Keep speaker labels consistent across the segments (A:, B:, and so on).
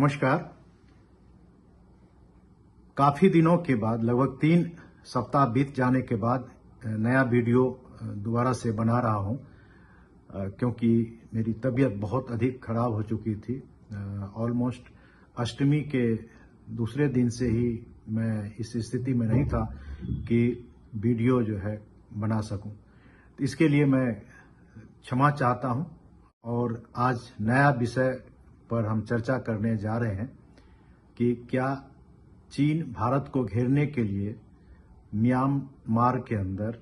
A: नमस्कार। काफी दिनों के बाद, लगभग 3 सप्ताह बीत जाने के बाद नया वीडियो दोबारा से बना रहा हूं, क्योंकि मेरी तबीयत बहुत अधिक खराब हो चुकी थी। ऑलमोस्ट अष्टमी के दूसरे दिन से ही मैं इस स्थिति में नहीं था कि वीडियो जो है बना सकूं। तो इसके लिए मैं क्षमा चाहता हूं और आज नया विषय पर हम चर्चा करने जा रहे हैं कि क्या चीन भारत को घेरने के लिए म्यांमार के अंदर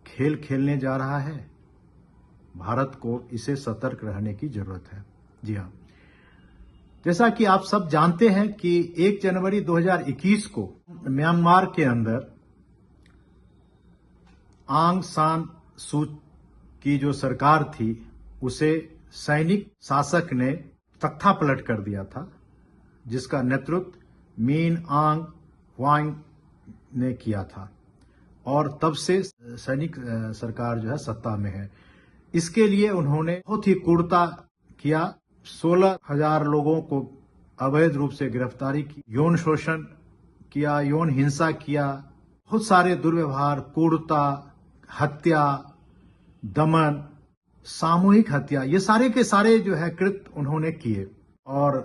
A: खेल खेलने जा रहा है। भारत को इसे सतर्क रहने की जरूरत है। जी हां, जैसा कि आप सब जानते हैं कि 1 जनवरी 2021 को म्यांमार के अंदर आंग सान सू की जो सरकार थी उसे सैनिक शासक ने तख्ता पलट कर दिया था, जिसका नेतृत्व मिन आंग ह्वांग ने किया था और तब से सैनिक सरकार जो है सत्ता में है। इसके लिए उन्होंने बहुत ही क्रूरता किया। 16,000 लोगों को अवैध रूप से गिरफ्तारी की, यौन शोषण किया, यौन हिंसा किया, बहुत सारे दुर्व्यवहार, क्रूरता, हत्या, दमन, सामूहिक हत्या, ये सारे के सारे जो है कृत्य उन्होंने किए और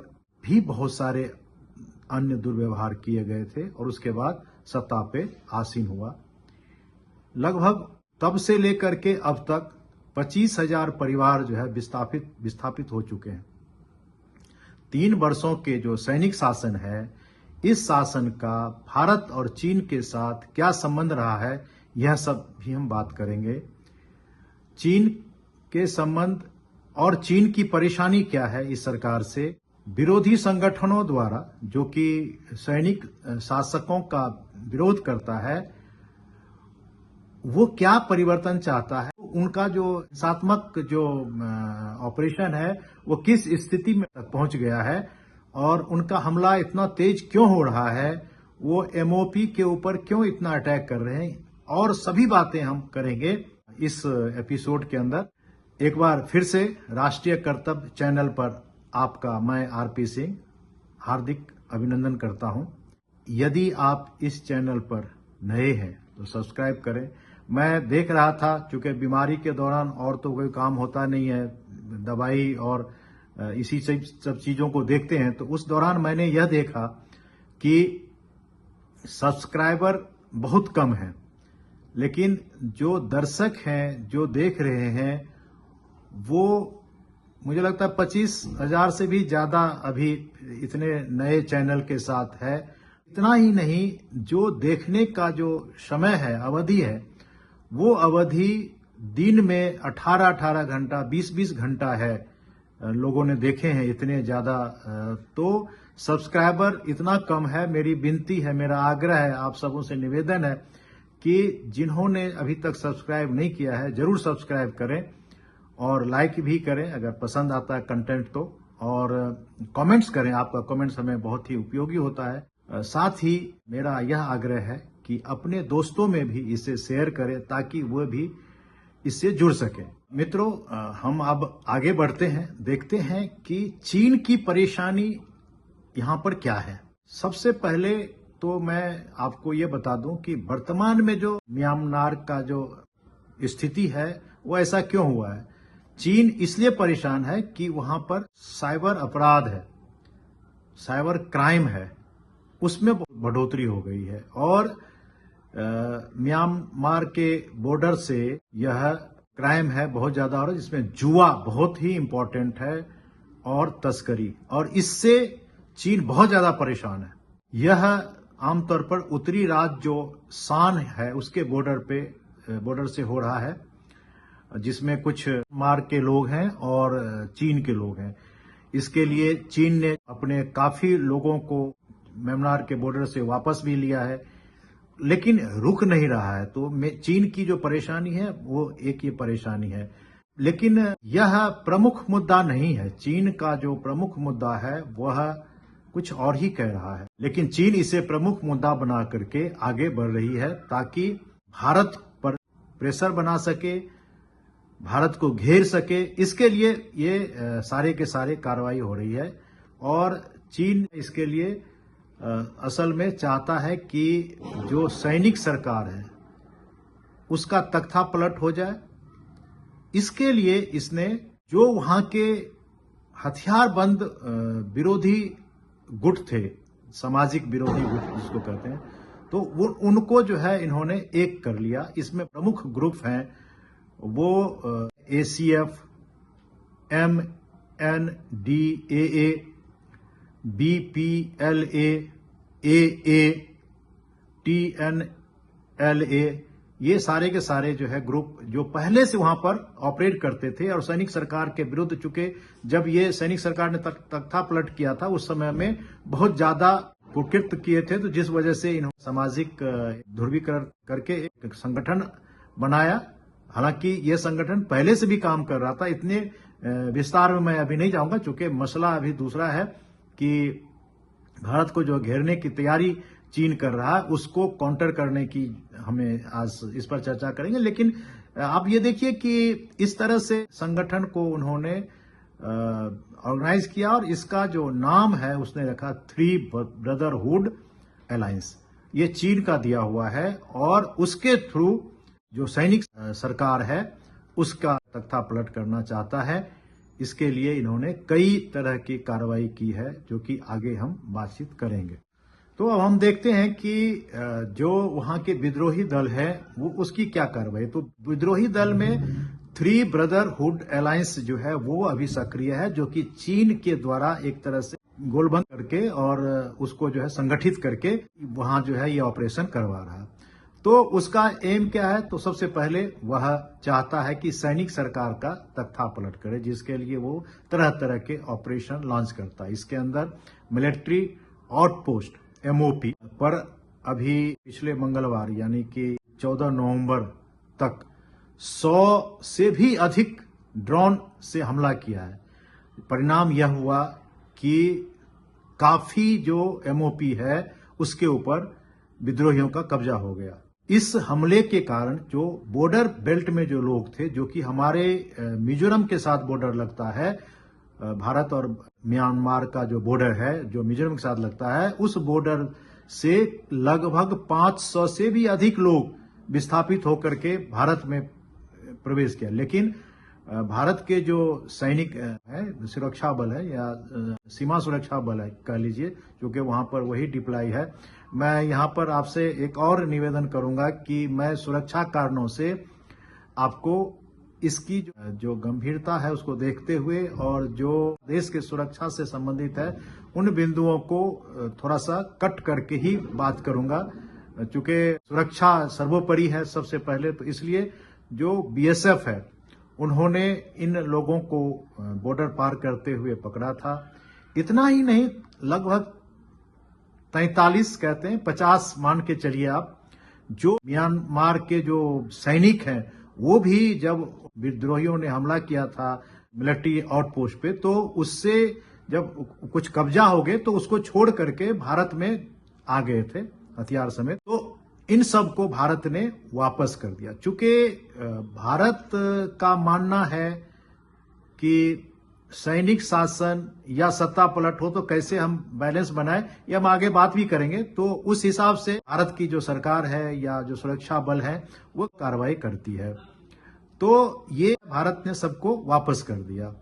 A: भी बहुत सारे अन्य दुर्व्यवहार किए गए थे और उसके बाद सत्ता पे आसीन हुआ। लगभग तब से लेकर के अब तक 25,000 परिवार जो है विस्थापित हो चुके हैं। 3 वर्षों के जो सैनिक शासन है, इस शासन का भारत और चीन के साथ क्या संबंध रहा है, यह सब भी हम बात करेंगे। चीन के संबंध और चीन की परेशानी क्या है इस सरकार से, विरोधी संगठनों द्वारा जो कि सैनिक शासकों का विरोध करता है, वो क्या परिवर्तन चाहता है, उनका जो हिंसात्मक जो ऑपरेशन है वो किस स्थिति में तक पहुंच गया है और उनका हमला इतना तेज क्यों हो रहा है, वो एमओपी के ऊपर क्यों इतना अटैक कर रहे हैं, और सभी बातें हम करेंगे इस एपिसोड के अंदर। एक बार फिर से राष्ट्रीय कर्तव्य चैनल पर आपका मैं आरपी सिंह हार्दिक अभिनंदन करता हूं। यदि आप इस चैनल पर नए हैं तो सब्सक्राइब करें। मैं देख रहा था, चूंकि बीमारी के दौरान और तो कोई काम होता नहीं है, दवाई और इसी सब चीजों को देखते हैं, तो उस दौरान मैंने यह देखा कि सब्सक्राइबर बहुत कम है, लेकिन जो दर्शक हैं, जो देख रहे हैं, वो मुझे लगता है 25,000 से भी ज्यादा अभी इतने नए चैनल के साथ है। इतना ही नहीं, जो देखने का जो समय है, अवधि है, वो अवधि दिन में 18-18 घंटा, 20-20 घंटा है। लोगों ने देखे हैं इतने ज्यादा, तो सब्सक्राइबर इतना कम है। मेरी विनती है, मेरा आग्रह है, आप सबों से निवेदन है कि जिन्होंने अभी तक सब्सक्राइब नहीं किया है, जरूर सब्सक्राइब करें और लाइक भी करें अगर पसंद आता है कंटेंट तो, और कमेंट्स करें। आपका कमेंट्स हमें बहुत ही उपयोगी होता है। साथ ही मेरा यह आग्रह है कि अपने दोस्तों में भी इसे शेयर करें ताकि वो भी इससे जुड़ सके। मित्रों, हम अब आगे बढ़ते हैं, देखते हैं कि चीन की परेशानी यहाँ पर क्या है। सबसे पहले तो मैं आपको ये बता दूं कि वर्तमान में जो म्यांमार का जो स्थिति है वो ऐसा क्यों हुआ है। चीन इसलिए परेशान है कि वहां पर साइबर अपराध है, साइबर क्राइम है, उसमें बढ़ोतरी हो गई है और म्यांमार के बॉर्डर से यह क्राइम है बहुत ज्यादा, और जिसमें जुआ बहुत ही इंपॉर्टेंट है और तस्करी, और इससे चीन बहुत ज्यादा परेशान है। यह आमतौर पर उत्तरी राज्य जो शान है उसके बॉर्डर से हो रहा है, जिसमें कुछ म्यांमार के लोग हैं और चीन के लोग हैं। इसके लिए चीन ने अपने काफी लोगों को म्यांमार के बॉर्डर से वापस भी लिया है, लेकिन रुक नहीं रहा है। तो चीन की जो परेशानी है वो एक ये परेशानी है, लेकिन यह प्रमुख मुद्दा नहीं है। चीन का जो प्रमुख मुद्दा है वह कुछ और ही कह रहा है, लेकिन चीन इसे प्रमुख मुद्दा बना करके आगे बढ़ रही है ताकि भारत पर प्रेशर बना सके, भारत को घेर सके। इसके लिए ये सारे के सारे कार्रवाई हो रही है और चीन इसके लिए असल में चाहता है कि जो सैनिक सरकार है उसका तख्ता पलट हो जाए। इसके लिए इसने जो वहां के हथियारबंद विरोधी गुट थे, सामाजिक विरोधी गुट जिसको कहते हैं, तो वो उनको जो है इन्होंने एक कर लिया। इसमें प्रमुख ग्रुप हैं वो ACF, MNDAA, BPLA, AA, TNLA, ये सारे के सारे जो है ग्रुप जो पहले से वहां पर ऑपरेट करते थे और सैनिक सरकार के विरुद्ध, चूंकि जब ये सैनिक सरकार ने तख्ता पलट किया था उस समय में बहुत ज्यादा कुकृत्य किए थे, तो जिस वजह से इन्होंने सामाजिक ध्रुवीकरण करके एक संगठन बनाया। हालांकि ये संगठन पहले से भी काम कर रहा था, इतने विस्तार में मैं अभी नहीं जाऊंगा चूंकि मसला अभी दूसरा है कि भारत को जो घेरने की तैयारी चीन कर रहा है उसको काउंटर करने की हमें आज इस पर चर्चा करेंगे। लेकिन आप ये देखिए कि इस तरह से संगठन को उन्होंने ऑर्गेनाइज किया और इसका जो नाम है उसने रखा थ्री ब्रदरहुड अलायंस। ये चीन का दिया हुआ है और उसके थ्रू जो सैनिक सरकार है उसका तख्ता पलट करना चाहता है। इसके लिए इन्होंने कई तरह की कार्रवाई की है जो कि आगे हम बातचीत करेंगे। तो अब हम देखते हैं कि जो वहां के विद्रोही दल है वो उसकी क्या कार्रवाई। तो विद्रोही दल में थ्री ब्रदरहुड अलायंस जो है वो अभी सक्रिय है, जो कि चीन के द्वारा एक तरह से गोलबंद करके और उसको जो है संगठित करके वहां जो है ये ऑपरेशन करवा रहा है। तो उसका एम क्या है? तो सबसे पहले वह चाहता है कि सैनिक सरकार का तख्ता पलट करे, जिसके लिए वो तरह तरह के ऑपरेशन लॉन्च करता है। इसके अंदर मिलिट्री आउटपोस्ट MOP पर अभी पिछले मंगलवार यानी कि 14 नवंबर तक 100 से भी अधिक ड्रोन से हमला किया है। परिणाम यह हुआ कि काफी जो MOP है उसके ऊपर विद्रोहियों का कब्जा हो गया। इस हमले के कारण जो बॉर्डर बेल्ट में जो लोग थे, जो कि हमारे मिजोरम के साथ बॉर्डर लगता है, भारत और म्यांमार का जो बॉर्डर है जो मिजोरम के साथ लगता है, उस बॉर्डर से लगभग 500 से भी अधिक लोग विस्थापित होकर के भारत में प्रवेश किया। लेकिन भारत के जो सैनिक है, सुरक्षा बल है या सीमा सुरक्षा बल है कह लीजिए, क्योंकि वहां पर वही डिप्लॉय है। मैं यहां पर आपसे एक और निवेदन करूंगा कि मैं सुरक्षा कारणों से आपको इसकी जो गंभीरता है उसको देखते हुए और जो देश के सुरक्षा से संबंधित है उन बिंदुओं को थोड़ा सा कट करके ही बात करूंगा, चूंकि सुरक्षा सर्वोपरि है सबसे पहले। तो इसलिए जो BSF है उन्होंने इन लोगों को बॉर्डर पार करते हुए पकड़ा था। इतना ही नहीं, लगभग 43 कहते हैं 50 मान के चलिए आप, जो म्यांमार के जो सैनिक हैं वो भी जब विद्रोहियों ने हमला किया था मिलिट्री आउटपोस्ट पे, तो उससे जब कुछ कब्जा हो गए तो उसको छोड़ करके भारत में आ गए थे हथियार समेत। तो इन सब को भारत ने वापस कर दिया। चूंकि भारत का मानना है कि सैनिक शासन या सत्ता पलट हो तो कैसे हम बैलेंस बनाए, ये हम आगे बात भी करेंगे। तो उस हिसाब से भारत की जो सरकार है या जो सुरक्षा बल है वो कार्रवाई करती है। तो ये भारत ने सबको वापस कर दिया।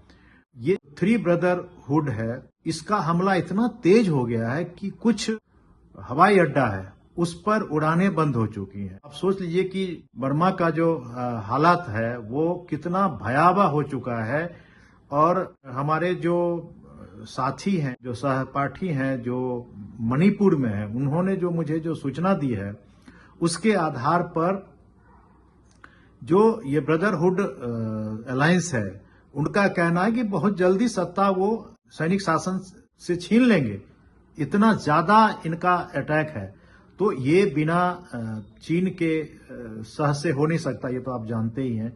A: ये थ्री ब्रदरहुड है, इसका हमला इतना तेज हो गया है कि कुछ हवाई अड्डा है उस पर उड़ानें बंद हो चुकी हैं। आप सोच लीजिए कि बर्मा का जो हालात है वो कितना भयावह हो चुका है। और हमारे जो साथी हैं, जो सहपाठी हैं, जो मणिपुर में हैं, उन्होंने जो मुझे जो सूचना दी है उसके आधार पर जो ये ब्रदरहुड अलायंस है उनका कहना है कि बहुत जल्दी सत्ता वो सैनिक शासन से छीन लेंगे, इतना ज्यादा इनका अटैक है। तो ये बिना चीन के सह से हो नहीं सकता, ये तो आप जानते ही हैं।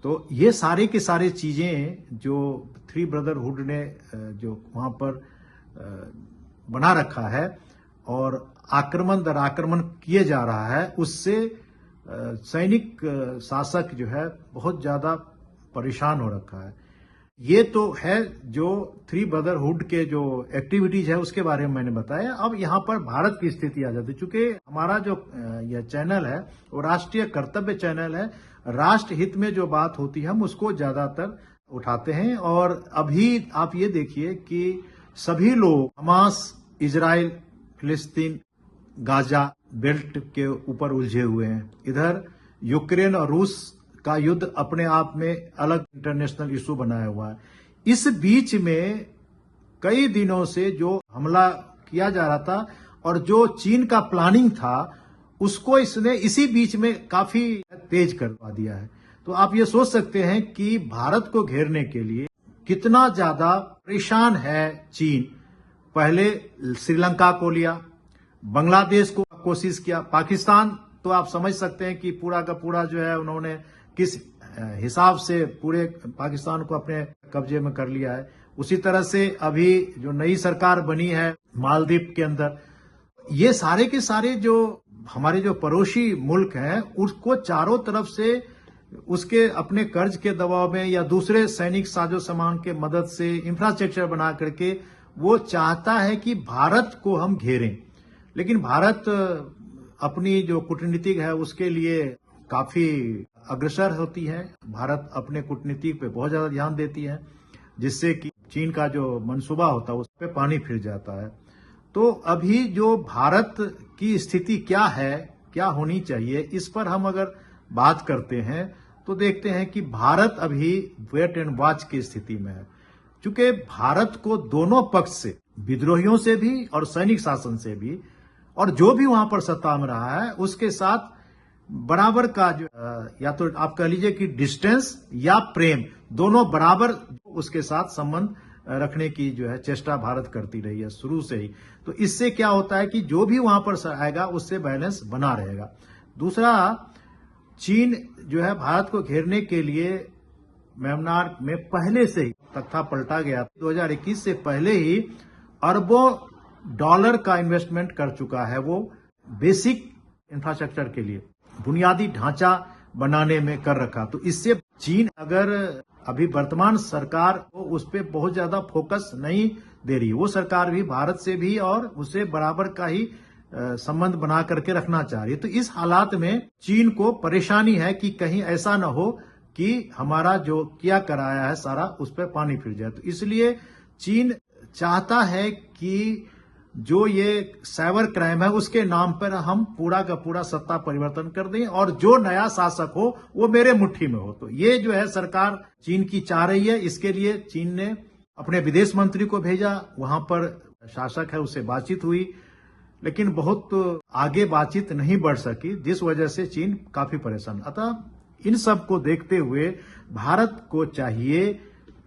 A: तो ये सारे के सारे चीजें जो थ्री ब्रदरहुड ने जो वहां पर बना रखा है और आक्रमण दर आक्रमण किए जा रहा है, उससे सैनिक शासक जो है बहुत ज्यादा परेशान हो रखा है। ये तो है जो थ्री ब्रदरहुड के जो एक्टिविटीज है उसके बारे में मैंने बताया। अब यहाँ पर भारत की स्थिति आ जाती है, चूंकि हमारा जो यह चैनल है वो राष्ट्रीय कर्तव्य चैनल है। राष्ट्र हित में जो बात होती है हम उसको ज्यादातर उठाते हैं। और अभी आप ये देखिए कि सभी लोग हमास, इजराइल, फिलिस्तीन, गाजा बेल्ट के ऊपर उलझे हुए हैं। इधर यूक्रेन और रूस का युद्ध अपने आप में अलग इंटरनेशनल इशू बनाया हुआ है। इस बीच में कई दिनों से जो हमला किया जा रहा था और जो चीन का प्लानिंग था उसको इसने इसी बीच में काफी तेज करवा दिया है। तो आप ये सोच सकते हैं कि भारत को घेरने के लिए कितना ज्यादा परेशान है चीन। पहले श्रीलंका को लिया, बांग्लादेश को कोशिश किया, पाकिस्तान तो आप समझ सकते हैं कि पूरा का पूरा जो है उन्होंने किस हिसाब से पूरे पाकिस्तान को अपने कब्जे में कर लिया है। उसी तरह से अभी जो नई सरकार बनी है मालदीव के अंदर, ये सारे के सारे जो हमारे जो पड़ोसी मुल्क हैं उसको चारों तरफ से उसके अपने कर्ज के दबाव में या दूसरे सैनिक साजो सामान के मदद से इंफ्रास्ट्रक्चर बना करके वो चाहता है कि भारत को हम घेरें। लेकिन भारत अपनी जो कूटनीतिक है उसके लिए काफी अग्रसर होती है। भारत अपने कूटनीति पे बहुत ज्यादा ध्यान देती है, जिससे कि चीन का जो मंसूबा होता है उस पे पानी फिर जाता है। तो अभी जो भारत की स्थिति क्या है, क्या होनी चाहिए, इस पर हम अगर बात करते हैं तो देखते हैं कि भारत अभी वेट एंड वॉच की स्थिति में है। चूंकि भारत को दोनों पक्ष से, विद्रोहियों से भी और सैनिक शासन से भी, और जो भी वहां पर सत्ता में रहा है उसके साथ बराबर का जो या तो आप कह लीजिए कि डिस्टेंस या प्रेम, दोनों बराबर उसके साथ संबंध रखने की जो है चेष्टा भारत करती रही है शुरू से ही। तो इससे क्या होता है कि जो भी वहां पर आएगा उससे बैलेंस बना रहेगा। दूसरा, चीन जो है भारत को घेरने के लिए म्यांमार में पहले से ही तख्ता पलटा गया। 2021 से पहले ही अरबों डॉलर का इन्वेस्टमेंट कर चुका है वो बेसिक इंफ्रास्ट्रक्चर के लिए, बुनियादी ढांचा बनाने में कर रखा। तो इससे चीन अगर अभी वर्तमान सरकार को उस पर बहुत ज्यादा फोकस नहीं दे रही, वो सरकार भी भारत से भी और उससे बराबर का ही संबंध बना करके रखना चाह रही है। तो इस हालात में चीन को परेशानी है कि कहीं ऐसा न हो कि हमारा जो किया कराया है सारा उस पर पानी फिर जाए। तो इसलिए चीन चाहता है कि जो ये साइबर क्राइम है उसके नाम पर हम पूरा का पूरा सत्ता परिवर्तन कर दें और जो नया शासक हो वो मेरे मुट्ठी में हो। तो ये जो है सरकार चीन की चाह रही है। इसके लिए चीन ने अपने विदेश मंत्री को भेजा, वहां पर शासक है उससे बातचीत हुई, लेकिन बहुत आगे बातचीत नहीं बढ़ सकी, जिस वजह से चीन काफी परेशान। अतः इन सब को देखते हुए भारत को चाहिए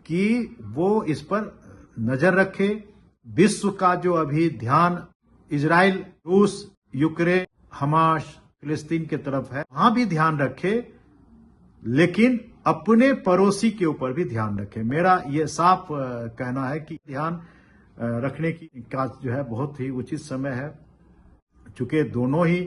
A: कि वो इस पर नजर रखे। विश्व का जो अभी ध्यान इजराइल, रूस, यूक्रेन, हमास, फिलिस्तीन की तरफ है, वहां भी ध्यान रखे, लेकिन अपने पड़ोसी के ऊपर भी ध्यान रखे। मेरा ये साफ कहना है कि ध्यान रखने की का जो है बहुत ही उचित समय है, चूंकि दोनों ही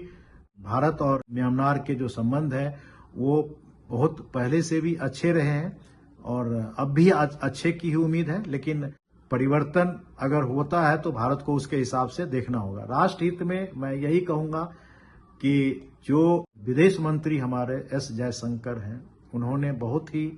A: भारत और म्यांमार के जो संबंध है वो बहुत पहले से भी अच्छे रहे हैं और अब भी अच्छे की ही उम्मीद है। लेकिन परिवर्तन अगर होता है तो भारत को उसके हिसाब से देखना होगा। राष्ट्र हित में मैं यही कहूंगा कि जो विदेश मंत्री हमारे एस जयशंकर हैं, उन्होंने बहुत ही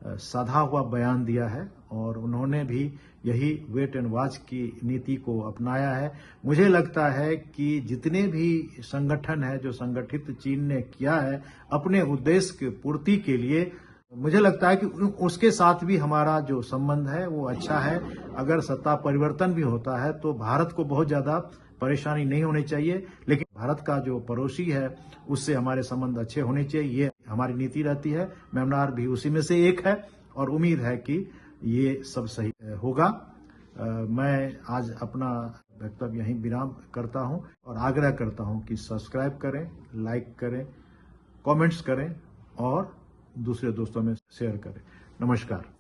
A: साधा हुआ बयान दिया है और उन्होंने भी यही वेट एंड वॉच की नीति को अपनाया है। मुझे लगता है कि जितने भी संगठन है जो संगठित चीन ने किया है अपने उद्देश्य की पूर्ति के लिए, मुझे लगता है कि उसके साथ भी हमारा जो संबंध है वो अच्छा है। अगर सत्ता परिवर्तन भी होता है तो भारत को बहुत ज्यादा परेशानी नहीं होनी चाहिए, लेकिन भारत का जो पड़ोसी है उससे हमारे संबंध अच्छे होने चाहिए, ये हमारी नीति रहती है। म्यांमार भी उसी में से एक है और उम्मीद है कि ये सब सही होगा। मैं आज अपना वक्तव्य यहीं विराम करता हूं और आग्रह करता हूं कि सब्सक्राइब करें, लाइक करें, कमेंट्स करें और दूसरे दोस्तों में शेयर करें। नमस्कार।